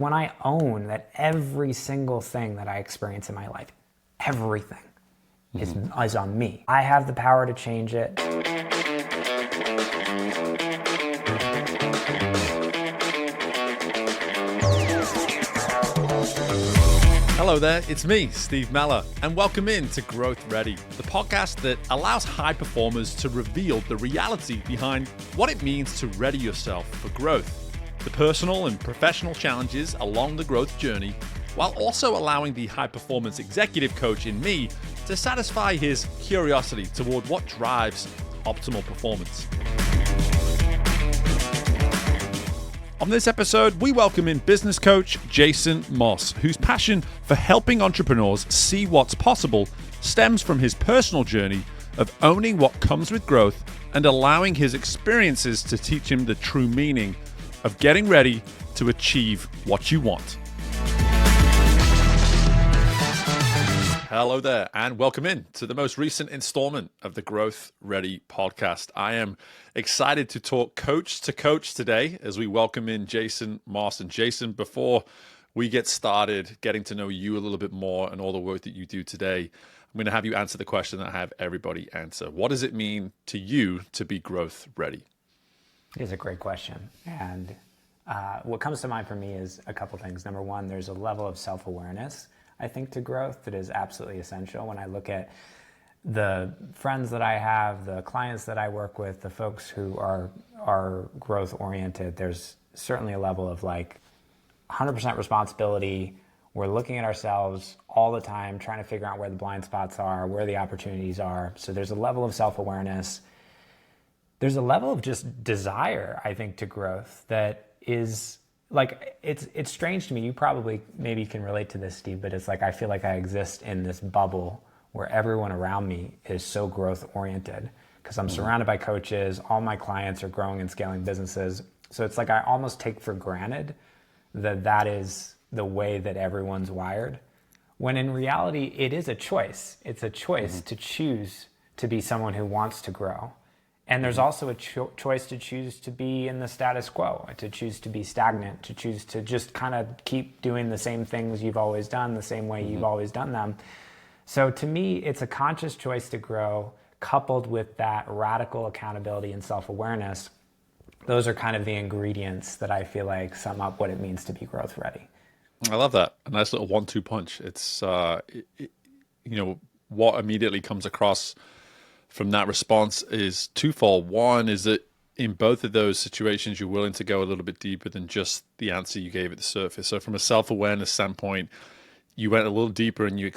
When I own that every single thing that I experience in my life, everything is on me. I have the power to change it. Hello there, it's me, Steve Mellor, and welcome in to Growth Ready, the podcast that allows high performers to reveal the reality behind what it means to ready yourself for growth, the personal and professional challenges along the growth journey, while also allowing the high performance executive coach in me to satisfy his curiosity toward what drives optimal performance. On this episode, we welcome in business coach Jason Moss, whose passion for helping entrepreneurs see what's possible stems from his personal journey of owning what comes with growth and allowing his experiences to teach him the true meaning of getting ready to achieve what you want. Hello there, and welcome in to the most recent installment of the Growth Ready podcast. I am excited to talk coach to coach today as we welcome in Jason Moss. And Jason, before we get started getting to know you a little bit more and all the work that you do today, I'm going to have you answer the question that I have everybody answer. What does it mean to you to be growth ready? It's a great question. And what comes to mind for me is a couple things. Number one, there's a level of self-awareness, I think, to growth that is absolutely essential. When I look at the friends that I have, the clients that I work with, the folks who are growth oriented, there's certainly a level of like 100% responsibility. We're looking at ourselves all the time, trying to figure out where the blind spots are, where the opportunities are. So there's a level of self-awareness. There's a level of just desire, I think, to growth that is like, it's strange to me. You probably maybe can relate to this, Steve, but it's like I feel like I exist in this bubble where everyone around me is so growth oriented because I'm surrounded by coaches. All my clients are growing and scaling businesses. So it's like I almost take for granted that that is the way that everyone's wired, when in reality, it is a choice. It's a choice to choose to be someone who wants to grow. And there's also a choice to choose to be in the status quo, to choose to be stagnant, to choose to just kind of keep doing the same things you've always done, the same way you've always done them. So to me, it's a conscious choice to grow, coupled with that radical accountability and self-awareness. Those are kind of the ingredients that I feel like sum up what it means to be growth ready. I love that. A nice little 1-2 punch. It's, what immediately comes across from that response is twofold. One is that in both of those situations, you're willing to go a little bit deeper than just the answer you gave at the surface. So from a self-awareness standpoint, you went a little deeper and you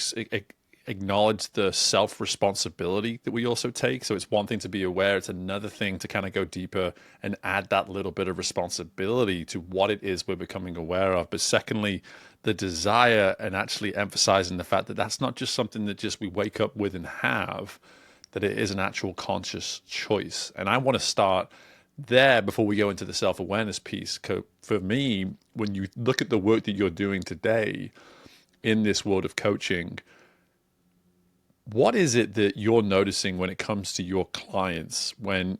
acknowledged the self-responsibility that we also take. So it's one thing to be aware. It's another thing to kind of go deeper and add that little bit of responsibility to what it is we're becoming aware of. But secondly, the desire and actually emphasizing the fact that that's not just something that just we wake up with and have, that it is an actual conscious choice. And I want to start there before we go into the self-awareness piece. For me, when you look at the work that you're doing today in this world of coaching, what is it that you're noticing when it comes to your clients when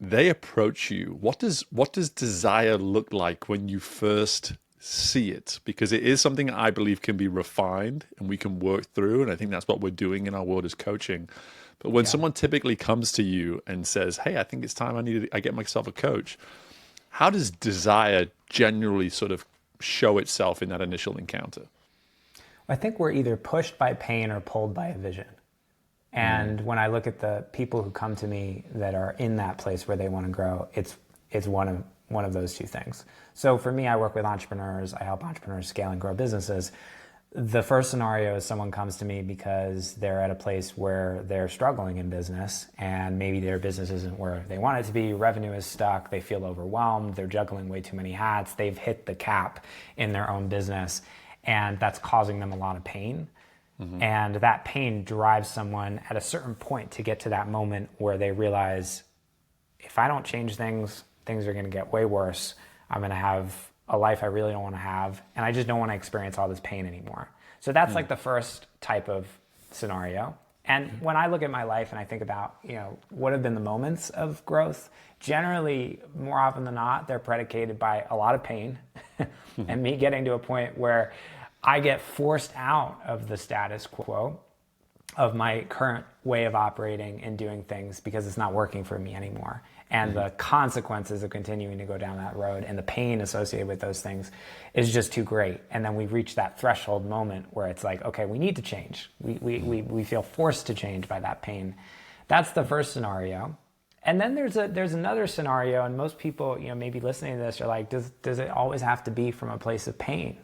they approach you? What does desire look like when you first see it? Because it is something I believe can be refined and we can work through. And I think that's what we're doing in our world as coaching. But when someone typically comes to you and says, hey, I think it's time I get myself a coach, how does desire generally sort of show itself in that initial encounter? I think we're either pushed by pain or pulled by a vision. And when I look at the people who come to me that are in that place where they want to grow, it's one of those two things. So for me, I work with entrepreneurs. I help entrepreneurs scale and grow businesses. The first scenario is someone comes to me because they're at a place where they're struggling in business and maybe their business isn't where they want it to be. Revenue is stuck. They feel overwhelmed. They're juggling way too many hats. They've hit the cap in their own business, and that's causing them a lot of pain. And that pain drives someone at a certain point to get to that moment where they realize, if I don't change things, things are going to get way worse. I'm going to have a life I really don't want to have, and I just don't want to experience all this pain anymore. So that's like the first type of scenario. And when I look at my life and I think about, what have been the moments of growth, generally, more often than not, they're predicated by a lot of pain and me getting to a point where I get forced out of the status quo of my current way of operating and doing things because it's not working for me anymore. And the consequences of continuing to go down that road and the pain associated with those things is just too great. And then we reach that threshold moment where it's like, okay, we need to change. We feel forced to change by that pain. That's the first scenario. And then there's another scenario, and most people, maybe listening to this are like, does it always have to be from a place of pain?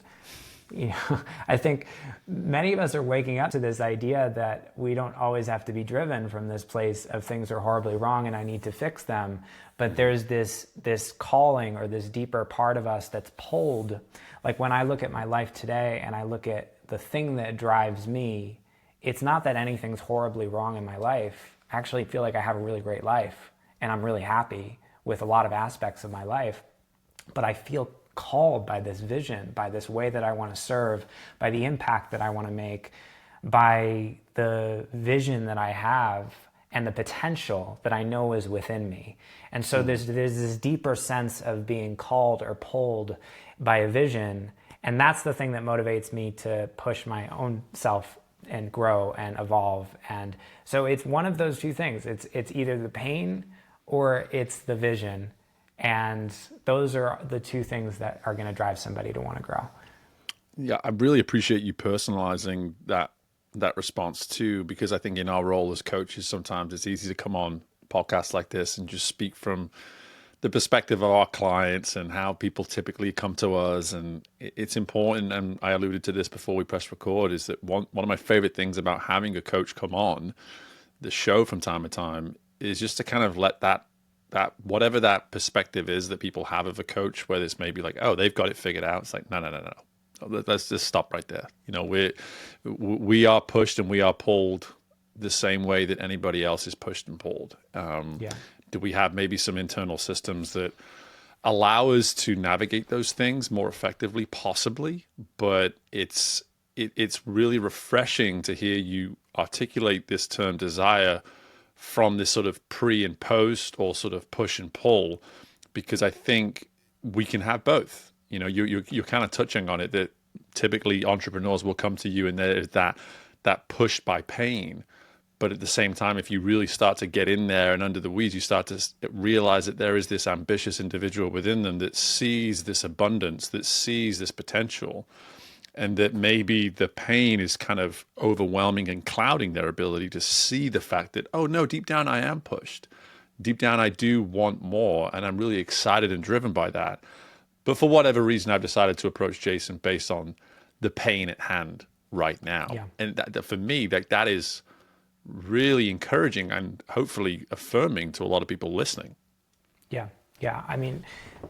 I think many of us are waking up to this idea that we don't always have to be driven from this place of things are horribly wrong and I need to fix them. But there's this calling or this deeper part of us that's pulled. Like when I look at my life today and I look at the thing that drives me, it's not that anything's horribly wrong in my life. I actually feel like I have a really great life and I'm really happy with a lot of aspects of my life. But I feel called by this vision, by this way that I want to serve, by the impact that I want to make, by the vision that I have and the potential that I know is within me. And so there's this deeper sense of being called or pulled by a vision. And that's the thing that motivates me to push my own self and grow and evolve. And so it's one of those two things. It's either the pain or it's the vision. And those are the two things that are going to drive somebody to want to grow. Yeah, I really appreciate you personalizing that response too, because I think in our role as coaches, sometimes it's easy to come on podcasts like this and just speak from the perspective of our clients and how people typically come to us. And it's important, and I alluded to this before we press record, is that one of my favorite things about having a coach come on the show from time to time is just to kind of let that whatever that perspective is that people have of a coach, whether it's maybe like, oh, they've got it figured out. It's like, no. Let's just stop right there. We are pushed and we are pulled the same way that anybody else is pushed and pulled. Do we have maybe some internal systems that allow us to navigate those things more effectively? Possibly, but it's really refreshing to hear you articulate this term desire from this sort of pre and post or sort of push and pull, because I think we can have both. You're kind of touching on it, that typically entrepreneurs will come to you and there's that push by pain. But at the same time, if you really start to get in there and under the weeds, you start to realize that there is this ambitious individual within them that sees this abundance, that sees this potential, and that maybe the pain is kind of overwhelming and clouding their ability to see the fact that, oh no, deep down I am pushed. Deep down I do want more, and I'm really excited and driven by that. But for whatever reason, I've decided to approach Jason based on the pain at hand right now. Yeah. And that for me, that is really encouraging and hopefully affirming to a lot of people listening. Yeah. I mean,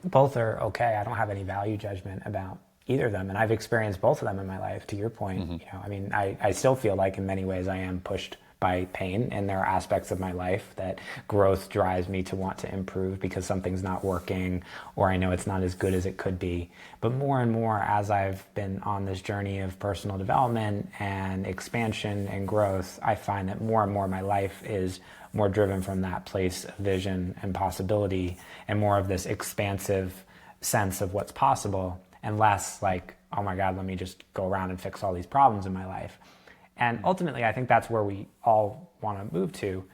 both are okay. I don't have any value judgment about either of them. And I've experienced both of them in my life, to your point. I mean, I still feel like in many ways I am pushed by pain, and there are aspects of my life that growth drives me to want to improve because something's not working or I know it's not as good as it could be. But more and more as I've been on this journey of personal development and expansion and growth, I find that more and more my life is more driven from that place of vision and possibility and more of this expansive sense of what's possible, and less like, oh my God, let me just go around and fix all these problems in my life. And ultimately, I think that's where we all want to move to.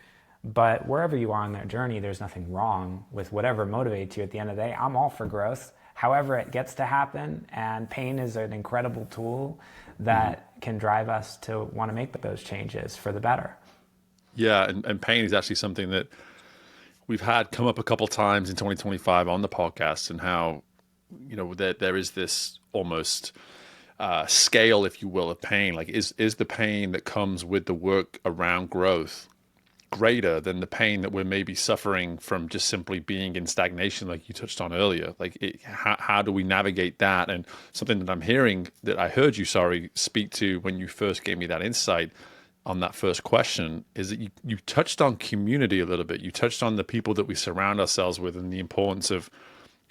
But wherever you are on that journey, there's nothing wrong with whatever motivates you. At the end of the day, I'm all for growth, however it gets to happen. And pain is an incredible tool that can drive us to want to make those changes for the better. Yeah, and pain is actually something that we've had come up a couple times in 2025 on the podcast, and how there is this almost scale, if you will, of pain. Like, is the pain that comes with the work around growth greater than the pain that we're maybe suffering from just simply being in stagnation, like you touched on earlier? Like, how do we navigate that? And something that I'm hearing, that I heard you, speak to when you first gave me that insight on that first question, is that you touched on community a little bit. You touched on the people that we surround ourselves with and the importance of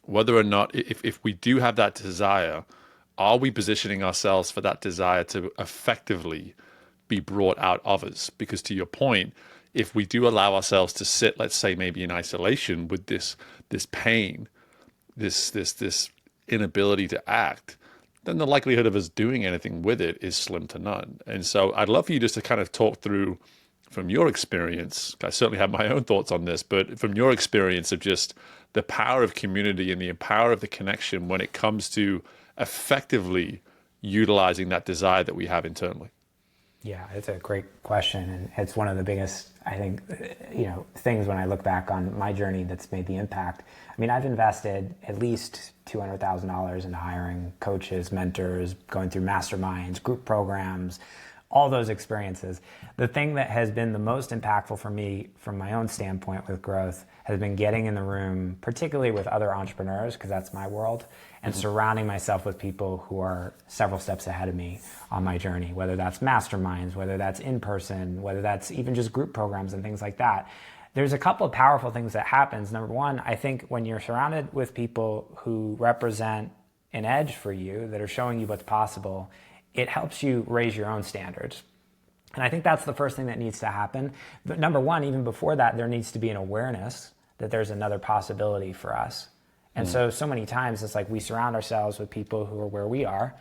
whether or not, if we do have that desire, are we positioning ourselves for that desire to effectively be brought out of us. Because to your point, if we do allow ourselves to sit, let's say maybe in isolation with this pain, this inability to act, then the likelihood of us doing anything with it is slim to none. And so I'd love for you just to kind of talk through from your experience. I certainly have my own thoughts on this, but from your experience of just the power of community and the power of the connection when it comes to effectively utilizing that desire that we have internally. Yeah, it's a great question, and it's one of the biggest, I think, things when I look back on my journey that's made the impact. I mean, I've invested at least $200,000 into hiring coaches, mentors, going through masterminds, group programs, all those experiences. The thing that has been the most impactful for me from my own standpoint with growth has been getting in the room, particularly with other entrepreneurs, because that's my world, and surrounding myself with people who are several steps ahead of me on my journey, whether that's masterminds, whether that's in person, whether that's even just group programs and things like that. There's a couple of powerful things that happens. Number one, I think when you're surrounded with people who represent an edge for you, that are showing you what's possible, it helps you raise your own standards. And I think that's the first thing that needs to happen. But number one, even before that, there needs to be an awareness that there's another possibility for us. And so many times it's like we surround ourselves with people who are where we are,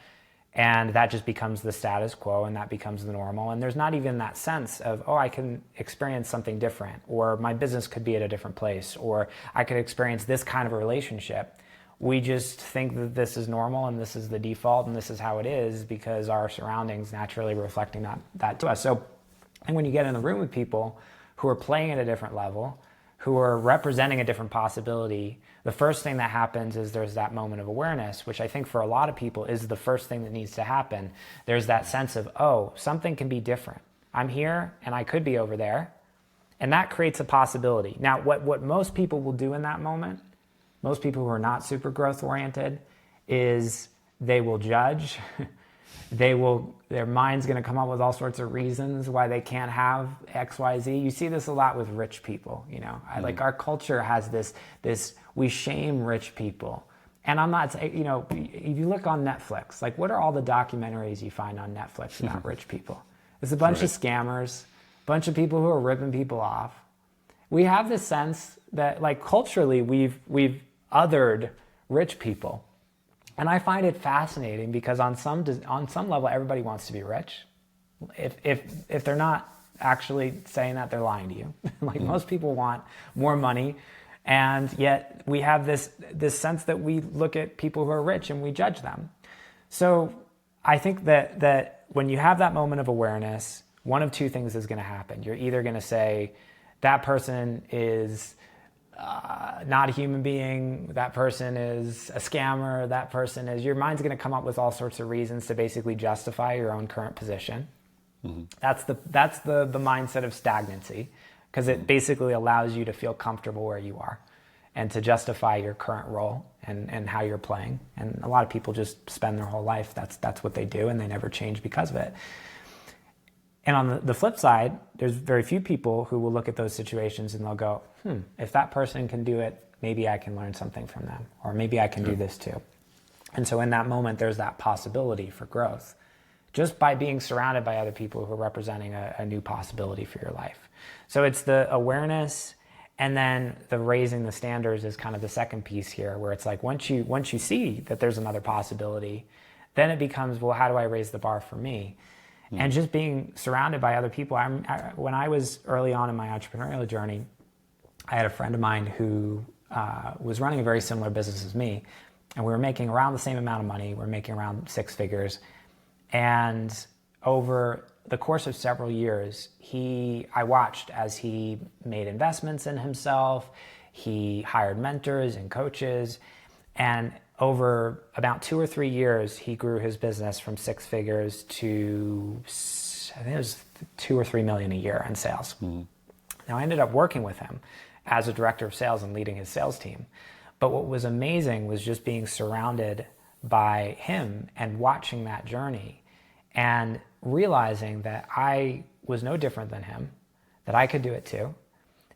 and that just becomes the status quo, and that becomes the normal. And there's not even that sense of, oh, I can experience something different, or my business could be at a different place, or I could experience this kind of a relationship. We just think that this is normal and this is the default and this is how it is because our surroundings naturally reflecting that to us. So, and when you get in the room with people who are playing at a different level, who are representing a different possibility, the first thing that happens is there's that moment of awareness, which I think for a lot of people is the first thing that needs to happen. There's that sense of, oh, something can be different. I'm here and I could be over there. And that creates a possibility. Now, what most people will do in that moment, most people who are not super growth oriented, is they will judge. Their mind's going to come up with all sorts of reasons why they can't have X, Y, Z. You see this a lot with rich people. Like our culture has this. We shame rich people, and I'm not. If you look on Netflix, like what are all the documentaries you find on Netflix about rich people? It's a bunch of scammers, a bunch of people who are ripping people off. We have this sense that, like culturally, we've othered rich people. And I find it fascinating because on some level, everybody wants to be rich. If they're not actually saying that, they're lying to you. Most people want more money, and yet we have this sense that we look at people who are rich and we judge them. So I think that when you have that moment of awareness, one of two things is going to happen. You're either going to say that person is not a human being, that person is a scammer, that person is, your mind's going to come up with all sorts of reasons to basically justify your own current position. That's the mindset of stagnancy, because it basically allows you to feel comfortable where you are and to justify your current role and how you're playing. And a lot of people just spend their whole life, that's what they do, and they never change because of it. And on the flip side, there's very few people who will look at those situations and they'll go, if that person can do it, maybe I can learn something from them, or maybe I can do this too. And so in that moment, there's that possibility for growth, just by being surrounded by other people who are representing a new possibility for your life. So it's the awareness, and then the raising the standards is kind of the second piece here, where it's like once you see that there's another possibility, then it becomes, well, how do I raise the bar for me? And just being surrounded by other people. When I was early on in my entrepreneurial journey, I had a friend of mine who was running a very similar business as me, and we were making around the same amount of money. We were making around six figures. And over the course of several years, I watched as he made investments in himself. He hired mentors and coaches, and over about 2 or 3 years, he grew his business from six figures to, I think it was 2 or 3 million a year in sales. Now, I ended up working with him as a director of sales and leading his sales team. But what was amazing was just being surrounded by him and watching that journey and realizing that I was no different than him, that I could do it too.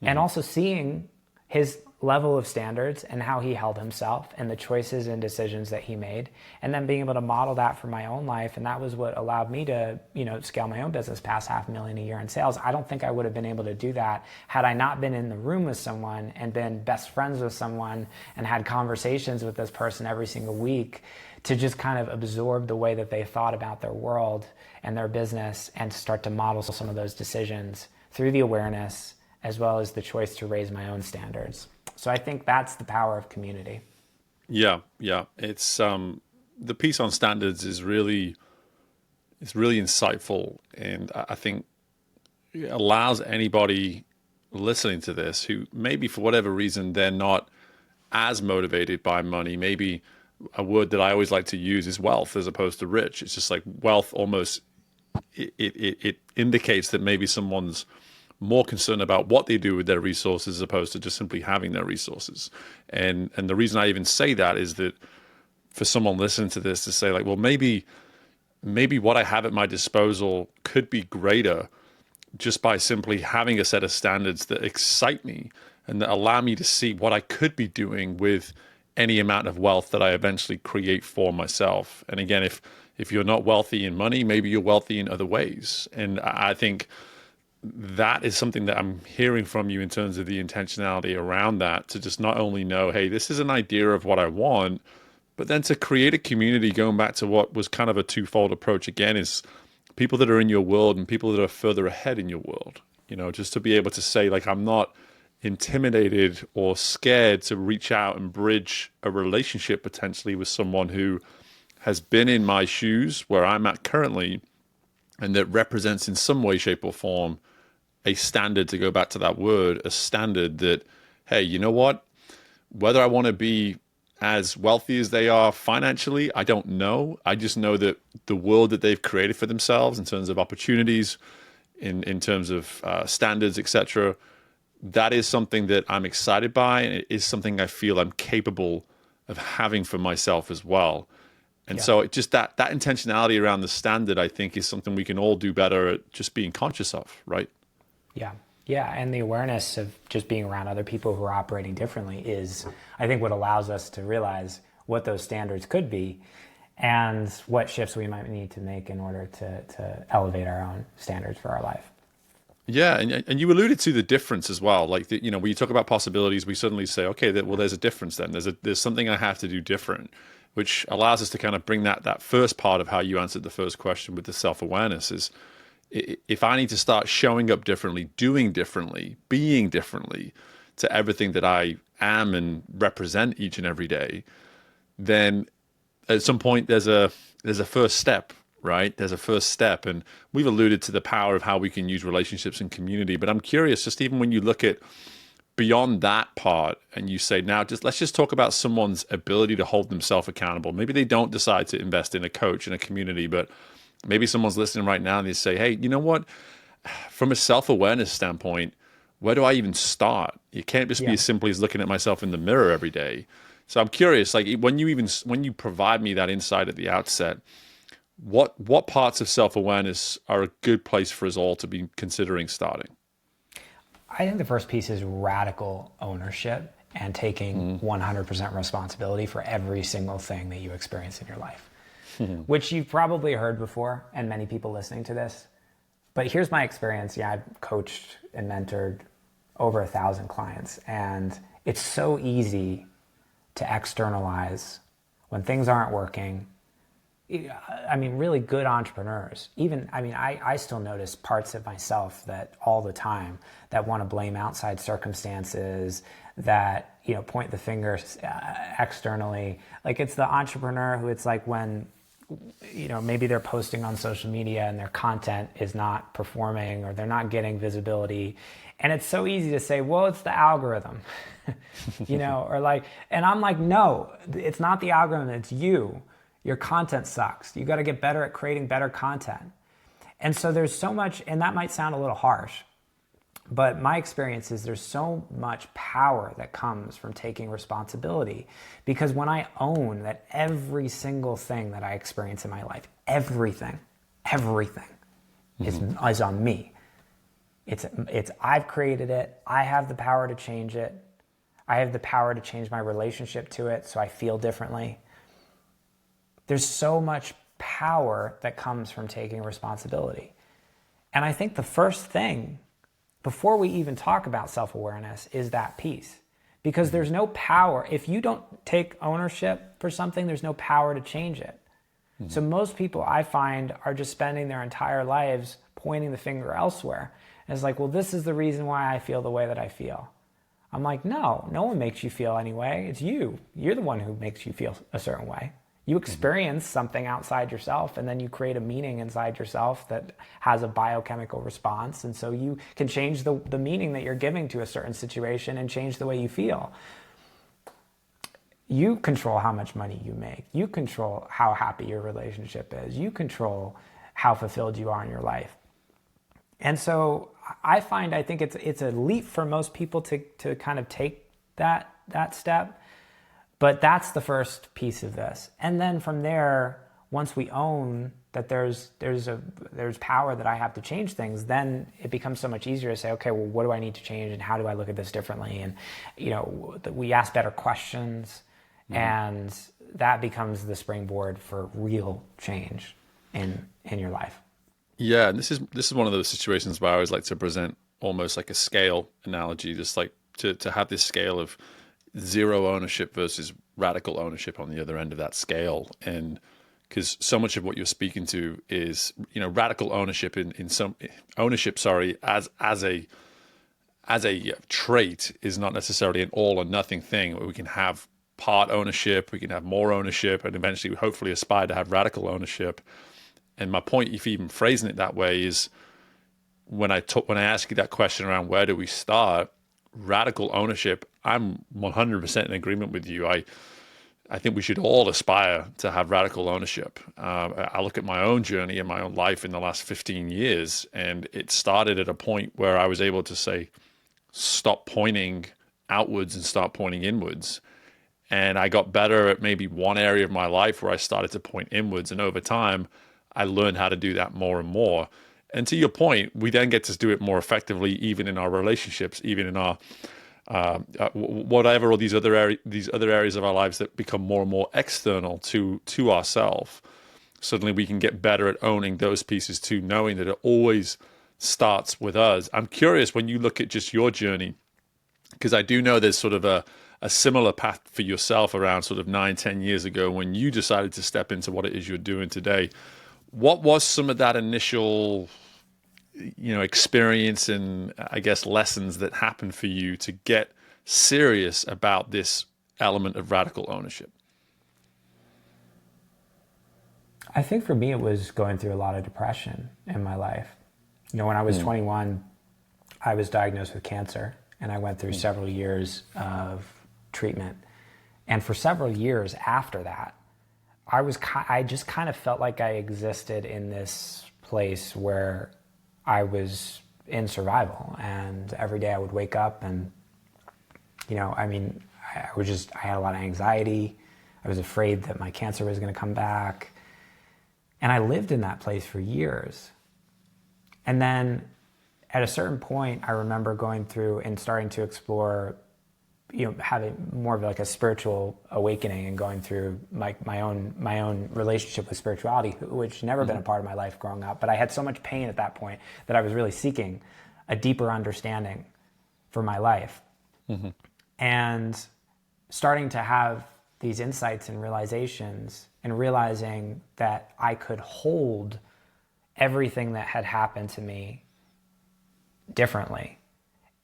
And also seeing his level of standards and how he held himself and the choices and decisions that he made, and then being able to model that for my own life. And that was what allowed me to, scale my own business past $500,000 a year in sales. I don't think I would have been able to do that had I not been in the room with someone and been best friends with someone and had conversations with this person every single week to just kind of absorb the way that they thought about their world and their business and start to model some of those decisions through the awareness as well as the choice to raise my own standards. So I think that's the power of community. Yeah. It's the piece on standards is really insightful, and I think it allows anybody listening to this who maybe for whatever reason they're not as motivated by money. Maybe a word that I always like to use is wealth as opposed to rich. It's just like wealth almost it indicates that maybe someone's more concerned about what they do with their resources as opposed to just simply having their resources. And the reason I even say that is that for someone listening to this to say like, well, maybe what I have at my disposal could be greater just by simply having a set of standards that excite me and that allow me to see what I could be doing with any amount of wealth that I eventually create for myself. And again, if you're not wealthy in money, maybe you're wealthy in other ways. And I think that is something that I'm hearing from you in terms of the intentionality around that, to just not only know, hey, this is an idea of what I want, but then to create a community, going back to what was kind of a twofold approach again, is people that are in your world and people that are further ahead in your world, just to be able to say like, I'm not intimidated or scared to reach out and bridge a relationship potentially with someone who has been in my shoes where I'm at currently, and that represents in some way, shape or form a standard, to go back to that word, a standard that, hey, you know what? Whether I want to be as wealthy as they are financially, I don't know. I just know that the world that they've created for themselves in terms of opportunities, in terms of standards, etc., that is something that I'm excited by, and it is something I feel I'm capable of having for myself as well. And so it just that intentionality around the standard, I think, is something we can all do better at just being conscious of, right? Yeah, and the awareness of just being around other people who are operating differently is, I think, what allows us to realize what those standards could be and what shifts we might need to make in order to elevate our own standards for our life. Yeah, and you alluded to the difference as well. Like, when you talk about possibilities, we suddenly say, okay, there's a difference then. There's something I have to do different, which allows us to kind of bring that first part of how you answered the first question with the self-awareness is, if I need to start showing up differently, doing differently, being differently to everything that I am and represent each and every day, then at some point there's a first step, right? There's a first step. And we've alluded to the power of how we can use relationships and community. But I'm curious, just even when you look at beyond that part and you say, now let's just talk about someone's ability to hold themselves accountable. Maybe they don't decide to invest in a coach in a community, but maybe someone's listening right now and they say, hey, you know what? From a self-awareness standpoint, where do I even start? It can't just be as simply as looking at myself in the mirror every day. So I'm curious, like when you provide me that insight at the outset, what parts of self-awareness are a good place for us all to be considering starting? I think the first piece is radical ownership and taking 100% responsibility for every single thing that you experience in your life, which you've probably heard before, and many people listening to this. But here's my experience. Yeah, I've coached and mentored over 1,000 clients, and it's so easy to externalize when things aren't working. I mean, really good entrepreneurs, I still notice parts of myself that all the time that want to blame outside circumstances, that, point the fingers externally. Like, it's the entrepreneur who it's like when, maybe they're posting on social media and their content is not performing or they're not getting visibility. And it's so easy to say, well, it's the algorithm, or like, and I'm like, no, it's not the algorithm, it's you. Your content sucks. You got to get better at creating better content. And so there's so much, and that might sound a little harsh, but my experience is there's so much power that comes from taking responsibility. Because when I own that every single thing that I experience in my life, everything is on me. It's I've created it. I have the power to change it. I have the power to change my relationship to it so I feel differently. There's so much power that comes from taking responsibility. And I think the first thing, before we even talk about self-awareness, is that piece. Because there's no power. If you don't take ownership for something, there's no power to change it. Mm-hmm. So most people, I find, are just spending their entire lives pointing the finger elsewhere. And it's like, well, this is the reason why I feel the way that I feel. I'm like, no one makes you feel any way. It's you. You're the one who makes you feel a certain way. You experience something outside yourself, and then you create a meaning inside yourself that has a biochemical response. And so you can change the meaning that you're giving to a certain situation and change the way you feel. You control how much money you make. You control how happy your relationship is. You control how fulfilled you are in your life. And so I think it's a leap for most people to kind of take that step. But that's the first piece of this. And then from there, once we own that there's power that I have to change things, then it becomes so much easier to say, okay, well, what do I need to change and how do I look at this differently? And, we ask better questions, and that becomes the springboard for real change in your life. Yeah, and this is one of those situations where I always like to present almost like a scale analogy, just like to have this scale of zero ownership versus radical ownership on the other end of that scale. And because so much of what you're speaking to is, radical ownership in some ownership, as a trait is not necessarily an all or nothing thing. We can have part ownership, we can have more ownership, and eventually hopefully aspire to have radical ownership. And my point, if even phrasing it that way, is when I ask you that question around where do we start, radical ownership, I'm 100% in agreement with you. I think we should all aspire to have radical ownership. I look at my own journey in my own life in the last 15 years, and it started at a point where I was able to say, stop pointing outwards and start pointing inwards. And I got better at maybe one area of my life where I started to point inwards. And over time, I learned how to do that more and more. And to your point, we then get to do it more effectively, even in our relationships, even in our whatever, or these other areas of our lives that become more and more external to ourselves. Suddenly, we can get better at owning those pieces too, knowing that it always starts with us. I'm curious when you look at just your journey, because I do know there's sort of a similar path for yourself around sort of 9-10 years ago when you decided to step into what it is you're doing today. What was some of that initial, experience and I guess lessons that happened for you to get serious about this element of radical ownership? I think for me, it was going through a lot of depression in my life. When I was 21, I was diagnosed with cancer, and I went through several years of treatment. And for several years after that, I just kind of felt like I existed in this place where I was in survival, and every day I would wake up and, I had a lot of anxiety. I was afraid that my cancer was going to come back. And I lived in that place for years. And then at a certain point, I remember going through and starting to explore, having more of like a spiritual awakening and going through my own relationship with spirituality, which never been a part of my life growing up. But I had so much pain at that point that I was really seeking a deeper understanding for my life. And starting to have these insights and realizations, and realizing that I could hold everything that had happened to me differently.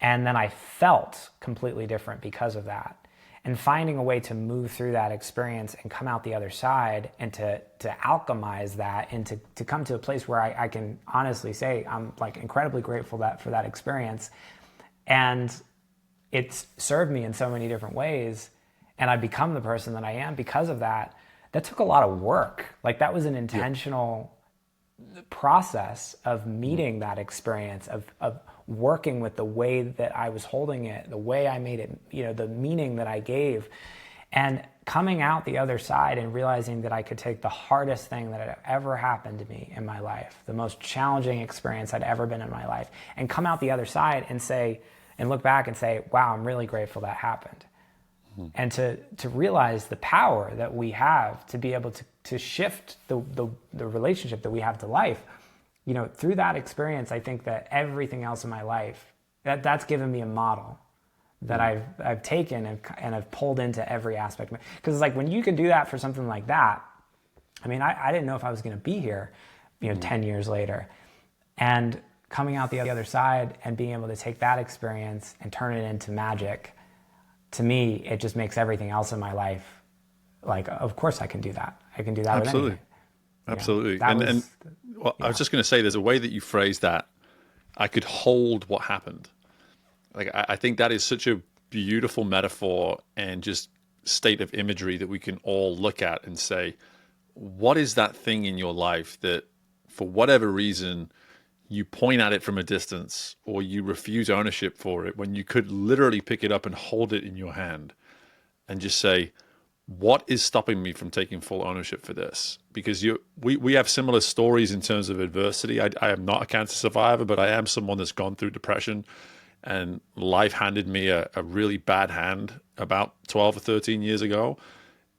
And then I felt completely different because of that. And finding a way to move through that experience and come out the other side, and to alchemize that, and to come to a place where I can honestly say I'm like incredibly grateful for that experience. And it's served me in so many different ways. And I've become the person that I am because of that. That took a lot of work. Like, that was an intentional process of meeting that experience, of working with the way that I was holding it, the way I made it, the meaning that I gave, and coming out the other side and realizing that I could take the hardest thing that had ever happened to me in my life, the most challenging experience I'd ever been in my life, and come out the other side and say, and look back and say, wow, I'm really grateful that happened. and to realize the power that we have to be able to shift the relationship that we have to life. Through that experience, I think that everything else in my life, that's given me a model that I've taken and I've pulled into every aspect. Because it's like when you can do that for something like that, I mean, I didn't know if I was going to be here, 10 years later. And coming out the other side and being able to take that experience and turn it into magic, to me, it just makes everything else in my life like, of course I can do that. I can do that with anything. Absolutely. I was just going to say, there's a way that you phrase that. I could hold what happened. Like, I think that is such a beautiful metaphor and just state of imagery that we can all look at and say, what is that thing in your life that for whatever reason you point at it from a distance or you refuse ownership for it when you could literally pick it up and hold it in your hand and just say, what is stopping me from taking full ownership for this? Because we have similar stories in terms of adversity. I am not a cancer survivor, but I am someone that's gone through depression, and life handed me a really bad hand about 12 or 13 years ago.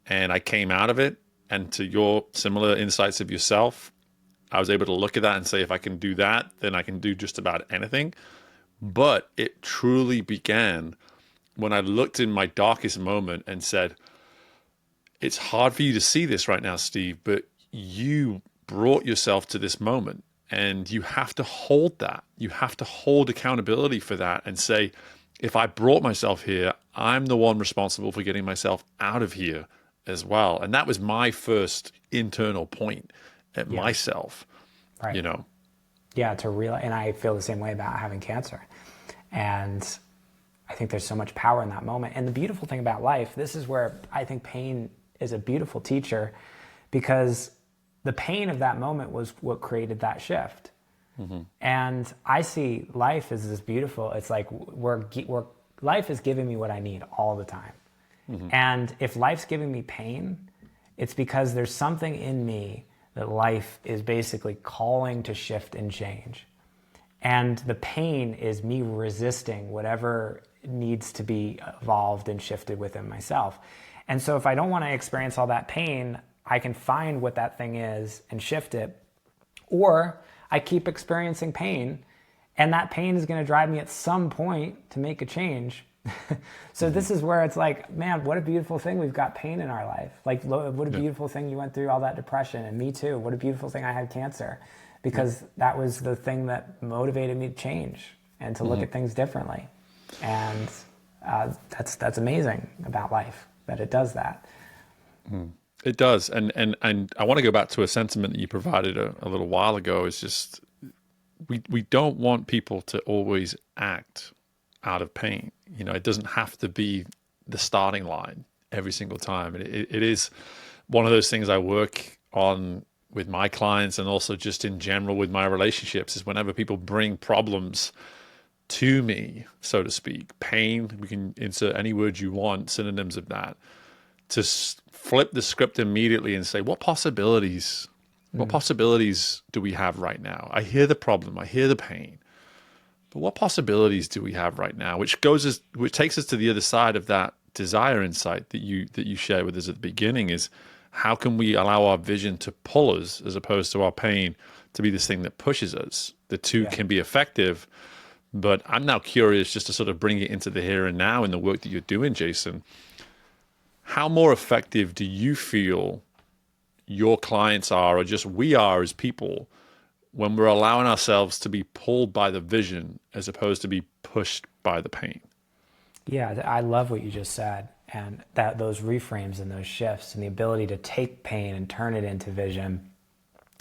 And I came out of it. And to your similar insights of yourself, I was able to look at that and say, if I can do that, then I can do just about anything. But it truly began when I looked in my darkest moment and said, it's hard for you to see this right now, Steve, but you brought yourself to this moment and you have to hold that. You have to hold accountability for that and say, if I brought myself here, I'm the one responsible for getting myself out of here as well. And that was my first internal point at myself, right. Yeah, to realize, and I feel the same way about having cancer. And I think there's so much power in that moment. And the beautiful thing about life, this is where I think pain is a beautiful teacher, because the pain of that moment was what created that shift. And I see life as this beautiful, it's like life is giving me what I need all the time. And if life's giving me pain, it's because there's something in me that life is basically calling to shift and change. And the pain is me resisting whatever needs to be evolved and shifted within myself. And so if I don't want to experience all that pain, I can find what that thing is and shift it. Or I keep experiencing pain, and that pain is going to drive me at some point to make a change. So this is where it's like, man, what a beautiful thing we've got pain in our life. Like, what a beautiful thing you went through all that depression, and me too. What a beautiful thing I had cancer, because that was the thing that motivated me to change and to look at things differently. And that's amazing about life, that it does that. It does. And I want to go back to a sentiment that you provided a little while ago. Is just, we don't want people to always act out of pain. It doesn't have to be the starting line every single time. It is one of those things I work on with my clients, and also just in general with my relationships, is whenever people bring problems to me, so to speak, pain, we can insert any word you want, synonyms of that, to flip the script immediately and say, what possibilities do we have right now? I hear the problem, I hear the pain, but what possibilities do we have right now? Which takes us to the other side of that desire insight that you shared with us at the beginning, is how can we allow our vision to pull us as opposed to our pain to be this thing that pushes us? The two can be effective, but I'm now curious, just to sort of bring it into the here and now in the work that you're doing, Jason. How more effective do you feel your clients are, or just we are as people, when we're allowing ourselves to be pulled by the vision as opposed to be pushed by the pain? Yeah, I love what you just said, and that those reframes and those shifts and the ability to take pain and turn it into vision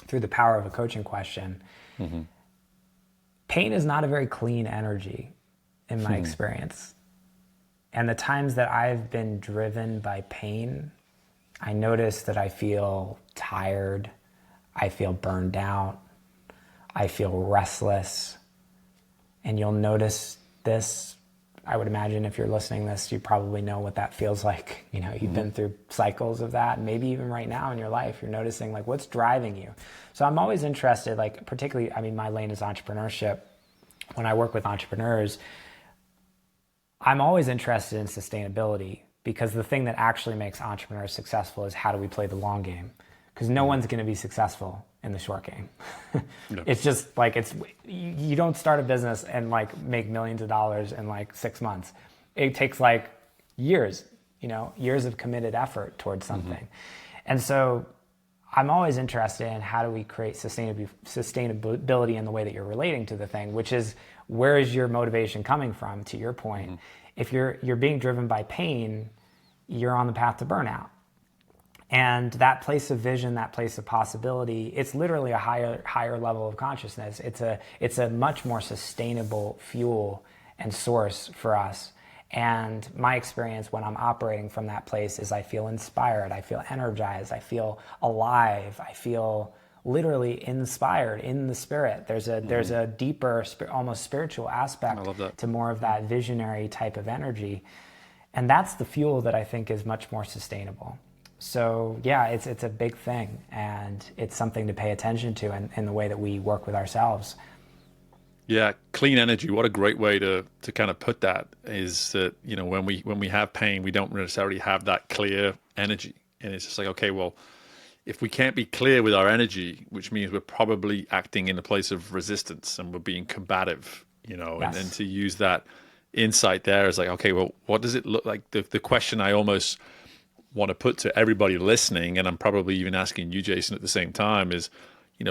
through the power of a coaching question. Pain is not a very clean energy in my experience. And the times that I've been driven by pain, I notice that I feel tired, I feel burned out, I feel restless. And you'll notice this, I would imagine if you're listening to this, you probably know what that feels like. You've been through cycles of that. And maybe even right now in your life, you're noticing like what's driving you. So I'm always interested, like particularly, my lane is entrepreneurship. When I work with entrepreneurs, I'm always interested in sustainability because the thing that actually makes entrepreneurs successful is how do we play the long game? Because no one's going to be successful in the short game. No. It's just like, you don't start a business and like make millions of dollars in like 6 months. It takes like years, years of committed effort towards something. And so I'm always interested in how do we create sustainability in the way that you're relating to the thing, which is, where is your motivation coming from, to your point? If you're being driven by pain, you're on the path to burnout. And that place of vision, that place of possibility, it's literally a higher level of consciousness. It's a much more sustainable fuel and source for us. And my experience when I'm operating from that place is I feel inspired, I feel energized, I feel alive, I feel literally inspired in the spirit. There's a deeper, almost spiritual aspect to more of that visionary type of energy. And that's the fuel that I think is much more sustainable. So yeah, it's a big thing, and it's something to pay attention to in the way that we work with ourselves. Yeah, clean energy. What a great way to kind of put that, is that, when we have pain, we don't necessarily have that clear energy. And it's just like, okay, well, if we can't be clear with our energy, which means we're probably acting in a place of resistance and we're being combative, Yes. and to use that insight there is like, okay, well, what does it look like? The question I almost want to put to everybody listening, and I'm probably even asking you, Jason, at the same time, is,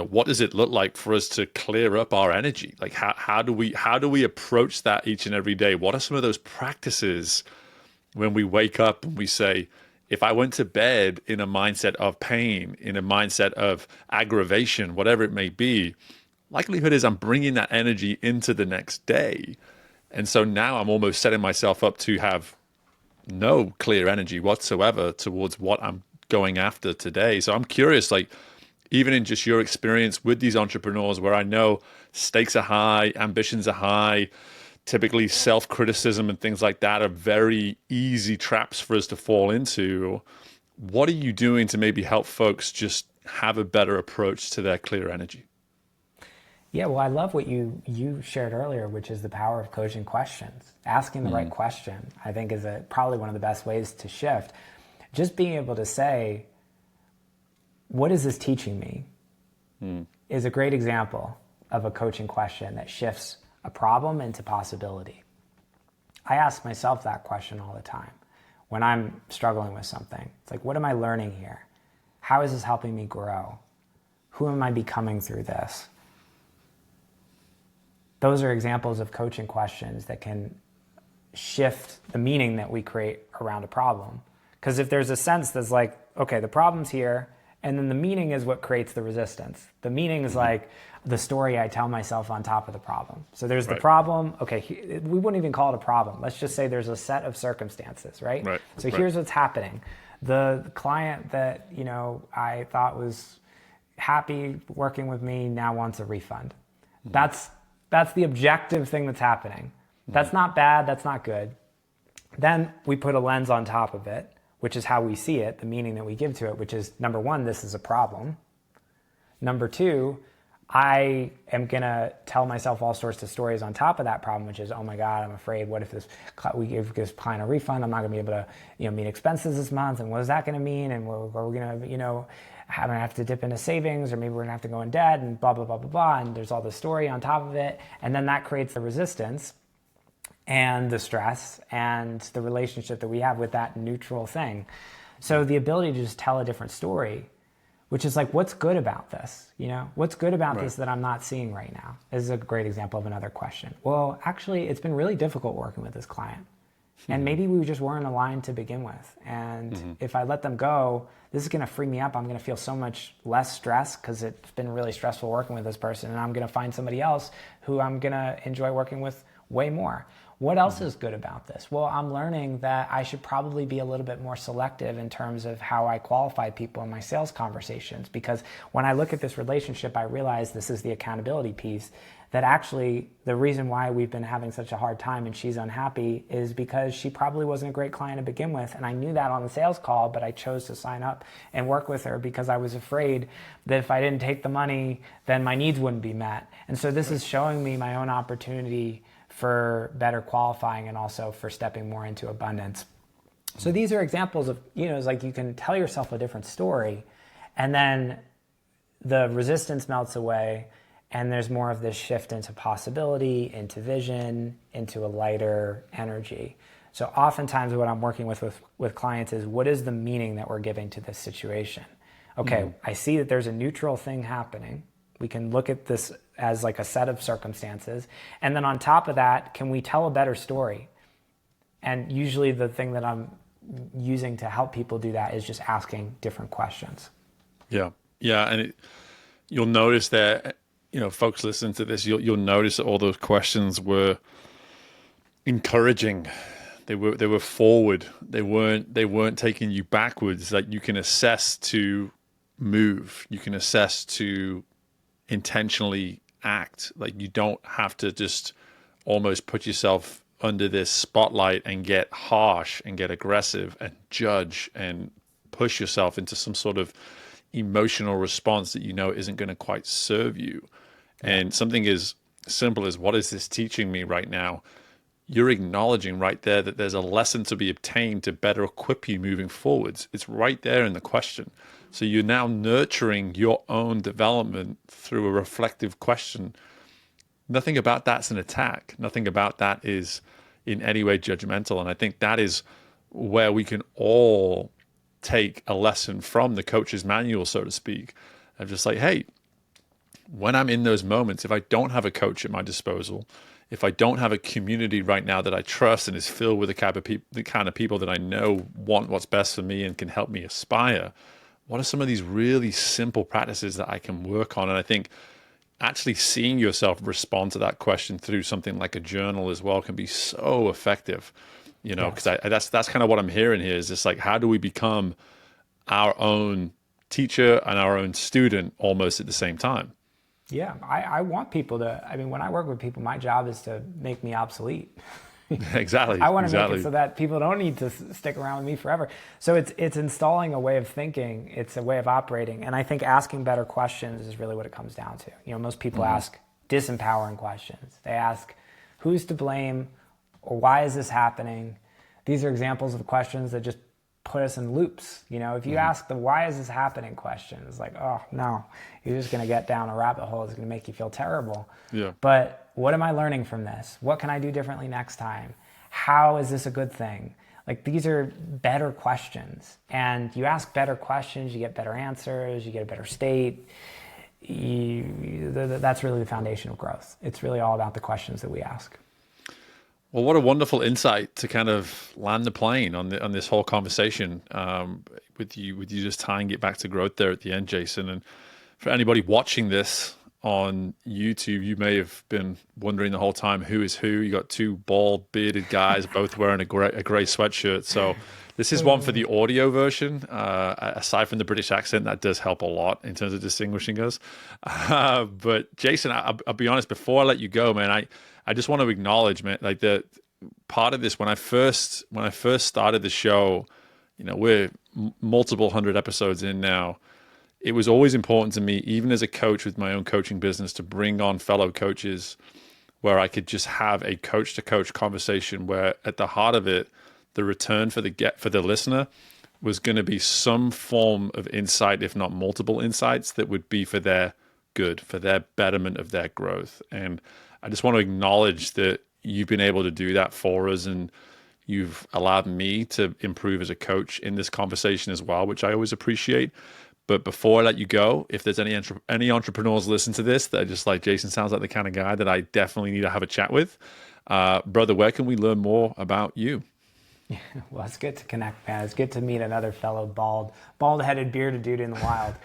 what does it look like for us to clear up our energy? Like, how do we approach that each and every day? What are some of those practices when we wake up and we say, if I went to bed in a mindset of pain, in a mindset of aggravation, whatever it may be, likelihood is I'm bringing that energy into the next day. And so now I'm almost setting myself up to have no clear energy whatsoever towards what I'm going after today. So I'm curious, like, even in just your experience with these entrepreneurs, where I know stakes are high, ambitions are high, typically self-criticism and things like that are very easy traps for us to fall into. What are you doing to maybe help folks just have a better approach to their clear energy? Yeah, well, I love what you shared earlier, which is the power of coaching questions. Asking the right question, I think, is probably one of the best ways to shift. Just being able to say, what is this teaching me? Is a great example of a coaching question that shifts a problem into possibility. I ask myself that question all the time when I'm struggling with something. It's like, what am I learning here? How is this helping me grow? Who am I becoming through this? Those are examples of coaching questions that can shift the meaning that we create around a problem. Because if there's a sense that's like, okay, the problem's here, and then the meaning is what creates the resistance. The meaning is like the story I tell myself on top of the problem. So there's the problem. Okay, we wouldn't even call it a problem. Let's just say there's a set of circumstances, right? So here's what's happening. The client that, I thought was happy working with me now wants a refund. That's the objective thing that's happening. That's not bad, that's not good. Then we put a lens on top of it, which is how we see it, the meaning that we give to it, which is, number one, this is a problem. Number two, I am going to tell myself all sorts of stories on top of that problem, which is, oh my God, I'm afraid, what if we give this client a refund? I'm not going to be able to meet expenses this month, and what is that going to mean? And are we going to, have to dip into savings, or maybe we're going to have to go in debt, and blah, blah, blah, blah, blah. And there's all this story on top of it. And then that creates the resistance and the stress and the relationship that we have with that neutral thing. So the ability to just tell a different story, which is like, what's good about this? What's good about this that I'm not seeing right now? This is a great example of another question. Well, actually, it's been really difficult working with this client. And maybe we just weren't aligned to begin with. And if I let them go, this is going to free me up. I'm going to feel so much less stress because it's been really stressful working with this person. And I'm going to find somebody else who I'm going to enjoy working with way more. What else is good about this? Well, I'm learning that I should probably be a little bit more selective in terms of how I qualify people in my sales conversations, because when I look at this relationship, I realize this is the accountability piece, that actually the reason why we've been having such a hard time and she's unhappy is because she probably wasn't a great client to begin with. And I knew that on the sales call, but I chose to sign up and work with her because I was afraid that if I didn't take the money, then my needs wouldn't be met. And so this is showing me my own opportunity for better qualifying and also for stepping more into abundance. So these are examples of, it's like you can tell yourself a different story, and then the resistance melts away, and there's more of this shift into possibility, into vision, into a lighter energy. So oftentimes what I'm working with clients is, what is the meaning that we're giving to this situation? Okay, I see that there's a neutral thing happening. We can look at this as like a set of circumstances. And then on top of that, can we tell a better story? And usually the thing that I'm using to help people do that is just asking different questions. Yeah. Yeah. And you'll notice that, folks listening to this, you'll notice that all those questions were encouraging. They were forward. They weren't taking you backwards. Like, you can assess to move. You can assess to intentionally act. Like, you don't have to just almost put yourself under this spotlight and get harsh and get aggressive and judge and push yourself into some sort of emotional response that isn't going to quite serve you. And something as simple as, what is this teaching me right now? You're acknowledging right there that there's a lesson to be obtained to better equip you moving forwards. It's right there in the question. So you're now nurturing your own development through a reflective question. Nothing about that's an attack. Nothing about that is in any way judgmental. And I think that is where we can all take a lesson from the coach's manual, so to speak, of just like, hey, when I'm in those moments, if I don't have a coach at my disposal, if I don't have a community right now that I trust and is filled with the kind of people that I know want what's best for me and can help me aspire, what are some of these really simple practices that I can work on? And I think actually seeing yourself respond to that question through something like a journal as well can be so effective, because that's kind of what I'm hearing here, is just like, how do we become our own teacher and our own student almost at the same time? Yeah, I want people to, when I work with people, my job is to make me obsolete. Exactly. I want to make it so that people don't need to stick around with me forever. So it's installing a way of thinking. It's a way of operating. And I think asking better questions is really what it comes down to. Most people ask disempowering questions. They ask, who's to blame, or why is this happening? These are examples of questions that just put us in loops. If you ask the why is this happening question, it's like, oh no, you're just going to get down a rabbit hole. It's going to make you feel terrible. Yeah. But what am I learning from this? What can I do differently next time? How is this a good thing? Like, these are better questions. And you ask better questions, you get better answers, you get a better state. That's really the foundation of growth. It's really all about the questions that we ask. Well, what a wonderful insight to kind of land the plane on this whole conversation, with you just tying it back to growth there at the end, Jason. And for anybody watching this on YouTube, you may have been wondering the whole time who is who. You got two bald, bearded guys both wearing a gray sweatshirt. So this is one for the audio version. Aside from the British accent, that does help a lot in terms of distinguishing us. But Jason, I'll be honest, before I let you go, man, I just want to acknowledge, man, like, the part of this, when I first started the show, we're multiple hundred episodes in now. It was always important to me, even as a coach with my own coaching business, to bring on fellow coaches where I could just have a coach to coach conversation where at the heart of it, the return for the listener was going to be some form of insight, if not multiple insights, that would be for their good, for their betterment of their growth. And I just want to acknowledge that you've been able to do that for us, and you've allowed me to improve as a coach in this conversation as well, which I always appreciate. But before I let you go, if there's any entrepreneurs listen to this that are just like, Jason sounds like the kind of guy that I definitely need to have a chat with, brother, where can we learn more about you? Well, it's good to connect, man. It's good to meet another fellow bald-headed, bearded dude in the wild.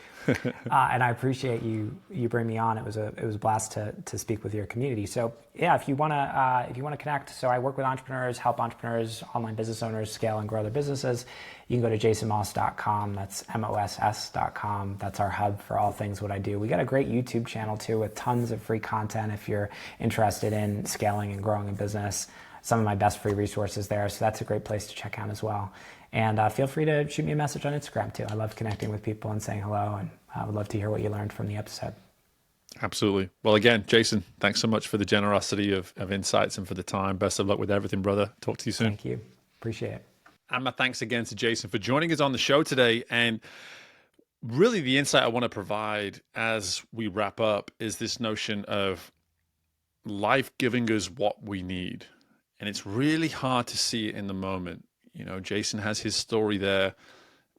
And I appreciate you bringing me on. It was a blast to speak with your community. So yeah, if you want to connect, so I work with entrepreneurs, help entrepreneurs, online business owners scale and grow their businesses. You can go to jasonmoss.com. That's MOSS.com. That's our hub for all things what I do. We got a great YouTube channel too with tons of free content if you're interested in scaling and growing a business. Some of my best free resources there. So that's a great place to check out as well. And feel free to shoot me a message on Instagram too. I love connecting with people and saying hello, and I would love to hear what you learned from the episode. Absolutely. Well, again, Jason, thanks so much for the generosity of insights and for the time. Best of luck with everything, brother. Talk to you soon. Thank you. Appreciate it. And my thanks again to Jason for joining us on the show today. And really, the insight I want to provide as we wrap up is this notion of life giving us what we need. And it's really hard to see it in the moment. You know, Jason has his story there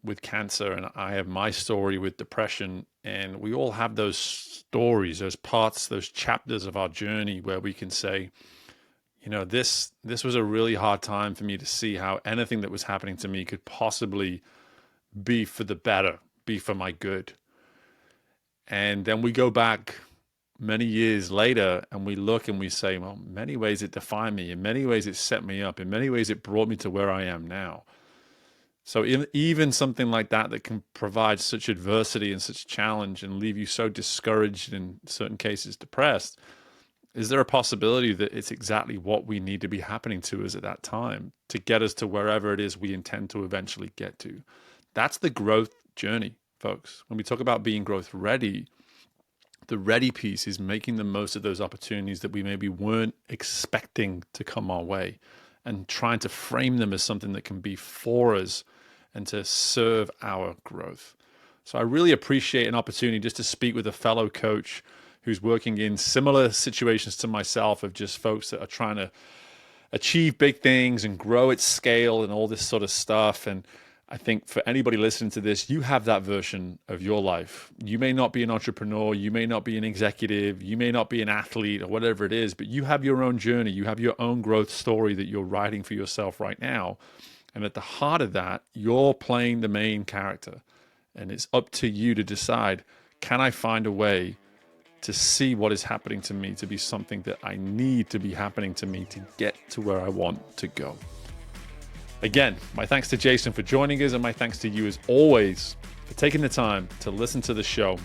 with cancer, and I have my story with depression. And we all have those stories, those parts, those chapters of our journey where we can say, you know, this was a really hard time for me to see how anything that was happening to me could possibly be for the better, be for my good. And then we go back many years later and we look and we say, well, in many ways it defined me. In many ways it set me up. In many ways it brought me to where I am now. So even something like that can provide such adversity and such challenge and leave you so discouraged, in certain cases depressed, is there a possibility that it's exactly what we need to be happening to us at that time to get us to wherever it is we intend to eventually get to? That's the growth journey, folks. When we talk about being growth ready, the ready piece is making the most of those opportunities that we maybe weren't expecting to come our way and trying to frame them as something that can be for us and to serve our growth. So I really appreciate an opportunity just to speak with a fellow coach who's working in similar situations to myself, of just folks that are trying to achieve big things and grow at scale and all this sort of stuff. And I think for anybody listening to this, you have that version of your life. You may not be an entrepreneur, you may not be an executive, you may not be an athlete or whatever it is, but you have your own journey. You have your own growth story that you're writing for yourself right now. And at the heart of that, you're playing the main character. And it's up to you to decide, can I find a way to see what is happening to me to be something that I need to be happening to me to get to where I want to go? Again, my thanks to Jason for joining us, and my thanks to you as always for taking the time to listen to the show.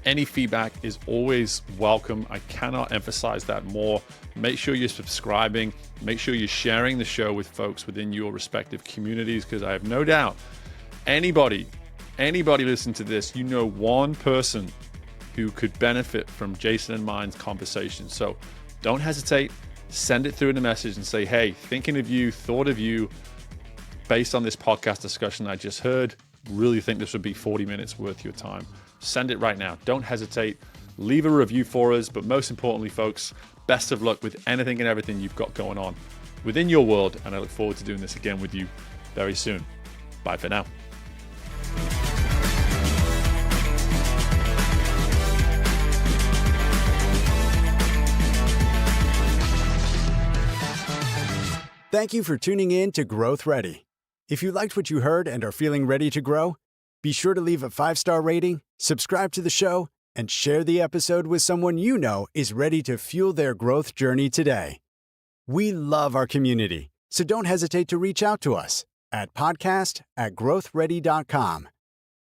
Any feedback is always welcome. I cannot emphasize that more. Make sure you're subscribing. Make sure you're sharing the show with folks within your respective communities, because I have no doubt anybody listening to this, you know one person who could benefit from Jason and mine's conversation. So don't hesitate. Send it through in a message and say, hey, thinking of you, thought of you, based on this podcast discussion I just heard, really think this would be 40 minutes worth your time. Send it right now. Don't hesitate. Leave a review for us. But most importantly, folks, best of luck with anything and everything you've got going on within your world. And I look forward to doing this again with you very soon. Bye for now. Thank you for tuning in to Growth Ready. If you liked what you heard and are feeling ready to grow, be sure to leave a 5-star rating, subscribe to the show, and share the episode with someone you know is ready to fuel their growth journey today. We love our community, so don't hesitate to reach out to us at podcast@growthready.com.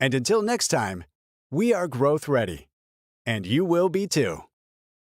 And until next time, we are Growth Ready, and you will be too.